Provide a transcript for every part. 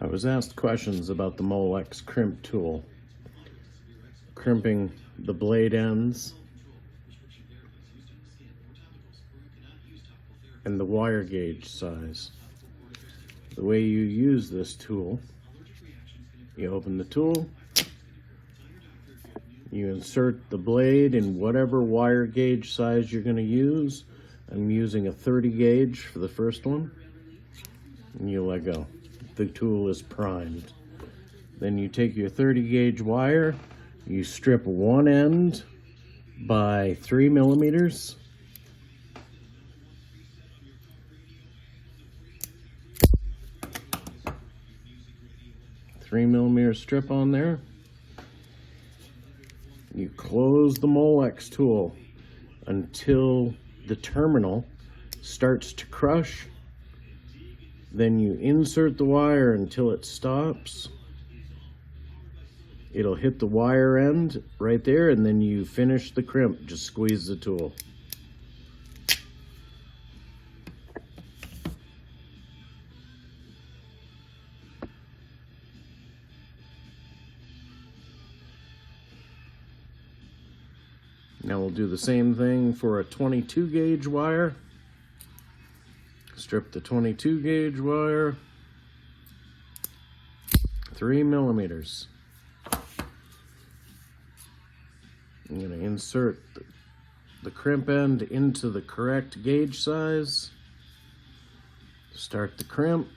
I was asked questions about the Molex crimp tool, crimping the blade ends and the wire gauge size. The way you use this tool, you open the tool, you insert the blade in whatever wire gauge size you're going to use. I'm using a 30 gauge for the first one, and you let go. The tool is primed. Then you take your 30 gauge wire, you strip one end by 3 millimeters. $3mm strip on there. You close the Molex tool until the terminal starts to crush. Then you insert the wire until it stops. It'll hit the wire end right there, and then you finish the crimp. Just squeeze the tool. Now we'll do the same thing for a 22 gauge wire. Strip the 22 gauge wire, 3 millimeters. I'm going to insert the crimp end into the correct gauge size. Start the crimp.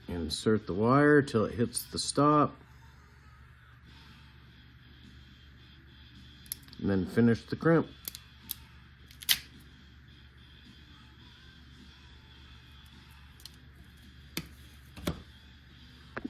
Insert the wire till it hits the stop. And then finish the crimp.